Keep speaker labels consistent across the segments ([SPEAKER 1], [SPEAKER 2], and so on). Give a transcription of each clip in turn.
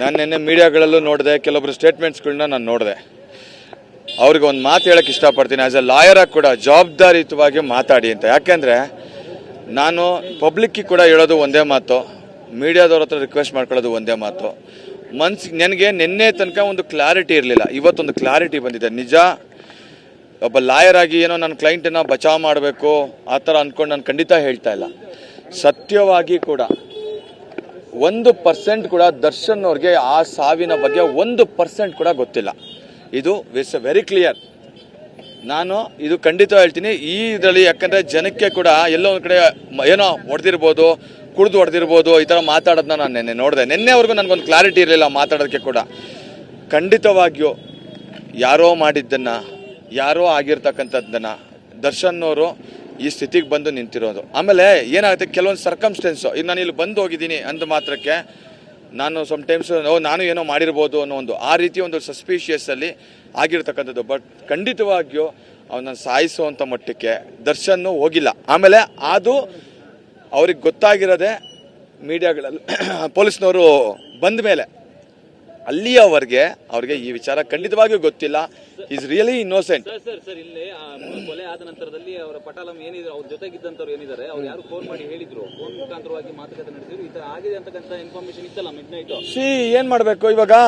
[SPEAKER 1] ನಾನು ನಿನ್ನೆ ಮೀಡಿಯಾಗಳಲ್ಲೂ ನೋಡಿದೆ, ಕೆಲವೊಬ್ಬರು ಸ್ಟೇಟ್ಮೆಂಟ್ಸ್ಗಳನ್ನ ನಾನು ನೋಡಿದೆ. ಅವ್ರಿಗೆ ಒಂದು ಮಾತು ಹೇಳಕ್ಕೆ ಇಷ್ಟಪಡ್ತೀನಿ, ಆ್ಯಸ್ ಎ ಲಾಯರಾಗಿ ಕೂಡ ಜವಾಬ್ದಾರಿಯುತವಾಗಿ ಮಾತಾಡಿ ಅಂತ. ಯಾಕೆಂದರೆ ನಾನು ಪಬ್ಲಿಕ್ಕಿಗೆ ಕೂಡ ಹೇಳೋದು ಒಂದೇ ಮಾತು, ಮೀಡಿಯಾದವ್ರ ಹತ್ರ ರಿಕ್ವೆಸ್ಟ್ ಮಾಡ್ಕೊಳ್ಳೋದು ಒಂದೇ ಮಾತು. ನನಗೆ ನಿನ್ನೆ ತನಕ ಒಂದು ಕ್ಲಾರಿಟಿ ಇರಲಿಲ್ಲ, ಇವತ್ತೊಂದು ಕ್ಲಾರಿಟಿ ಬಂದಿದೆ. ನಿಜ, ಒಬ್ಬ ಲಾಯರ್ ಆಗಿ ಏನೋ ನನ್ನ ಕ್ಲೈಂಟನ್ನು ಬಚಾವ್ ಮಾಡಬೇಕು ಆ ಥರ ಅಂದ್ಕೊಂಡು ನಾನು ಖಂಡಿತ ಹೇಳ್ತಾ ಇಲ್ಲ. ಸತ್ಯವಾಗಿ ಕೂಡ 1% ಕೂಡ ದರ್ಶನ್ ಅವ್ರಿಗೆ ಆ ಸಾವಿನ ಬಗ್ಗೆ 1% ಕೂಡ ಗೊತ್ತಿಲ್ಲ. ಇದು ಇಟ್ಸ್ ವೆರಿ ಕ್ಲಿಯರ್. ನಾನು ಇದು ಖಂಡಿತ ಹೇಳ್ತೀನಿ ಈ ಇದರಲ್ಲಿ. ಯಾಕಂದರೆ ಜನಕ್ಕೆ ಕೂಡ ಎಲ್ಲೋ ಒಂದು ಕಡೆ ಏನೋ ಹೊಡೆದಿರ್ಬೋದು, ಕುಡಿದು ಹೊಡೆದಿರ್ಬೋದು, ಈ ಥರ ಮಾತಾಡೋದನ್ನ ನಾನು ನಿನ್ನೆ ನೋಡಿದೆ. ನಿನ್ನೆವರೆಗೂ ನನಗೊಂದು ಕ್ಲಾರಿಟಿ ಇರಲಿಲ್ಲ ಮಾತಾಡೋದಕ್ಕೆ ಕೂಡ. ಖಂಡಿತವಾಗಿಯೂ ಯಾರೋ ಮಾಡಿದ್ದನ್ನು, ಯಾರೋ ಆಗಿರ್ತಕ್ಕಂಥದ್ದನ್ನು ದರ್ಶನ್ ಅವರು ಈ ಸ್ಥಿತಿಗೆ ಬಂದು ನಿಂತಿರೋದು. ಆಮೇಲೆ ಏನಾಗುತ್ತೆ, ಕೆಲವೊಂದು ಸರ್ಕಮ್ಸ್ಟೆನ್ಸು, ಈಗ ನಾನು ಇಲ್ಲಿ ಬಂದು ಹೋಗಿದ್ದೀನಿ ಅಂದ ಮಾತ್ರಕ್ಕೆ ನಾನು ಸಮ್ಟೈಮ್ಸ್ ನಾನು ಏನೋ ಮಾಡಿರ್ಬೋದು ಅನ್ನೋ ಒಂದು ಆ ರೀತಿ ಒಂದು ಸಸ್ಪಿಷಿಯಸ್ಸಲ್ಲಿ ಆಗಿರ್ತಕ್ಕಂಥದ್ದು. ಬಟ್ ಖಂಡಿತವಾಗಿಯೂ ಅವನ್ನ ಸಾಯಿಸುವಂಥ ಮಟ್ಟಕ್ಕೆ ದರ್ಶನ್ ಹೋಗಿಲ್ಲ. ಆಮೇಲೆ ಅದು ಅವ್ರಿಗೆ ಗೊತ್ತಾಗಿರೋದೆ ಮೀಡಿಯಾಗಳಲ್ಲಿ, ಪೊಲೀಸ್ನವರು ಬಂದ ಮೇಲೆ. ಅಲ್ಲಿಯವರೆಗೆ ಅವ್ರಿಗೆ ಈ ವಿಚಾರ ಖಂಡಿತವಾಗಿಯೂ ಗೊತ್ತಿಲ್ಲ. Is really innocent.
[SPEAKER 2] ಸರ್ ಇಲ್ಲಿ ಕೊಲೆ ಆದ ನಂತರದಲ್ಲಿ ಅವರ ಪಟಾಲಂ ಏನಿದ್ರು, ಅವ್ರ ಜೊತೆಗಿದ್ದಂಥವ್ರು ಏನಿದ್ದಾರೆ, ಅವ್ರು ಯಾರು ಫೋನ್ ಮಾಡಿ ಹೇಳಿದ್ರು, ಫೋನ್ ಮುಖಾಂತರವಾಗಿ ಮಾತುಕತೆ ನಡೆಸಿದ್ರು, ಈ ತರ ಆಗಿದೆ ಅಂತಕ್ಕಂಥ ಇನ್ಫಾರ್ಮೇಶನ್ ಇತ್ತಲ್ಲ ಮಿಡ್ ನೈಟ್.
[SPEAKER 1] ಏನ್ ಮಾಡ್ಬೇಕು ಇವಾಗ?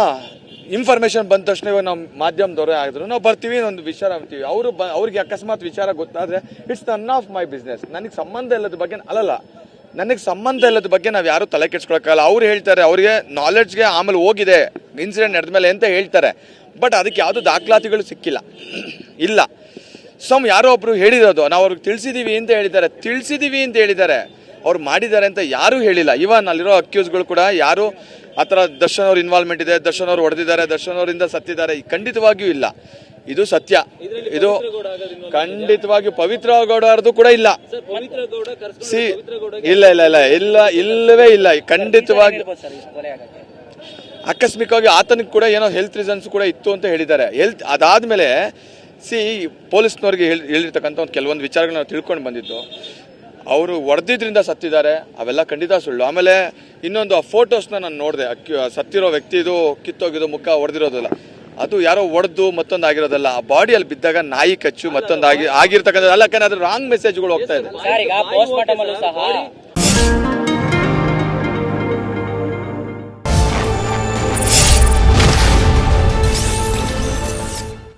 [SPEAKER 1] ಇನ್ಫಾರ್ಮೇಶನ್ ಬಂದ ತಕ್ಷಣ ಇವಾಗ ನಾವು ಮಾಧ್ಯಮದವರೇ ಆಗಿದ್ರು ನಾವು ಬರ್ತೀವಿ, ಒಂದು ವಿಚಾರ ಅಂತೀವಿ. ಅವ್ರಿಗೆ ಅಕಸ್ಮಾತ್ ವಿಚಾರ ಗೊತ್ತಾದ್ರೆ it's none of my business. ನನಗೆ ಸಂಬಂಧ ಇಲ್ಲದ ಬಗ್ಗೆ ಅಲ್ಲಲ್ಲ, ನನಗೆ ಸಂಬಂಧ ಇಲ್ಲದ ಬಗ್ಗೆ ನಾವು ಯಾರು ತಲೆ ಕೆಡ್ಸ್ಕೊಳಕ್ಕಾಗಲ್ಲ. ಅವ್ರು ಹೇಳ್ತಾರೆ, ಅವ್ರಿಗೆ ನಾಲೆಡ್ಜ್ಗೆ ಆಮೇಲೆ ಹೋಗಿದೆ ಇನ್ಸಿಡೆಂಟ್ ನಡೆದ ಮೇಲೆ ಅಂತ ಹೇಳ್ತಾರೆ. ಬಟ್ ಅದಕ್ಕೆ ಯಾವುದು ದಾಖಲಾತಿಗಳು ಸಿಕ್ಕಿಲ್ಲ, ಇಲ್ಲ. ಯಾರೋ ಒಬ್ರು ಹೇಳಿರೋದು, ನಾವು ಅವ್ರಿಗೆ ತಿಳಿಸಿದೀವಿ ಅಂತ ಹೇಳಿದ್ದಾರೆ. ಅವ್ರು ಮಾಡಿದ್ದಾರೆ ಅಂತ ಯಾರೂ ಹೇಳಿಲ್ಲ. ಇವನ್ ಅಲ್ಲಿರೋ ಅಕ್ಯೂಸ್ಗಳು ಕೂಡ ಯಾರು ಆ ಥರ ದರ್ಶನ್ ಅವ್ರ ಇನ್ವಾಲ್ವ್ಮೆಂಟ್ ಇದೆ, ದರ್ಶನ್ ಅವ್ರು ಹೊಡೆದಿದ್ದಾರೆ, ದರ್ಶನ್ ಅವರಿಂದ ಸತ್ತಿದ್ದಾರೆ, ಖಂಡಿತವಾಗಿಯೂ ಇಲ್ಲ. ಇದು ಸತ್ಯ. ಇದು ಖಂಡಿತವಾಗಿಯೂ ಪವಿತ್ರ ಗೌಡ ಅವ್ರದ್ದು ಕೂಡ ಇಲ್ಲ. ಇಲ್ಲವೇ ಇಲ್ಲ. ಖಂಡಿತವಾಗಿ ಆಕಸ್ಮಿಕವಾಗಿ ಆತನಿಗೆ ಕೂಡ ಏನೋ ಹೆಲ್ತ್ ರೀಸನ್ಸ್ ಕೂಡ ಇತ್ತು ಅಂತ ಹೇಳಿದ್ದಾರೆ. ಅದಾದ್ಮೇಲೆ ಪೊಲೀಸ್ನವ್ರಿಗೆ ಹೇಳಿರ್ತಕ್ಕಂಥ ಒಂದು ಕೆಲವೊಂದು ವಿಚಾರಗಳನ್ನ ನಾವು ತಿಳ್ಕೊಂಡು ಬಂದಿದ್ದು, ಅವರು ಹೊಡೆದಿದ್ರಿಂದ ಸತ್ತಿದ್ದಾರೆ, ಅವೆಲ್ಲ ಖಂಡಿತ ಸುಳ್ಳು. ಆಮೇಲೆ ಇನ್ನೊಂದು ಆ ಫೋಟೋಸ್ನ ನಾನು ನೋಡಿದೆ, ಸತ್ತಿರೋ ವ್ಯಕ್ತಿದು ಕಿತ್ತೋಗಿದ್ದು, ಮುಖ ಹೊಡೆದಿರೋದಲ್ಲ, ಅದು ಯಾರೋ ಹೊಡೆದು ಮತ್ತೊಂದು ಆಗಿರೋದಲ್ಲ. ಆ ಬಾಡಿಯಲ್ಲಿ ಬಿದ್ದಾಗ ನಾಯಿ ಕಚ್ಚು ಮತ್ತೊಂದು ಆಗಿರ್ತಕ್ಕಂಥದ್ದು ಅಲ್ಲ. ಯಾಕಂದ್ರೆ ಅದು ರಾಂಗ್ ಮೆಸೇಜ್ಗಳು ಹೋಗ್ತಾ ಇದೆ.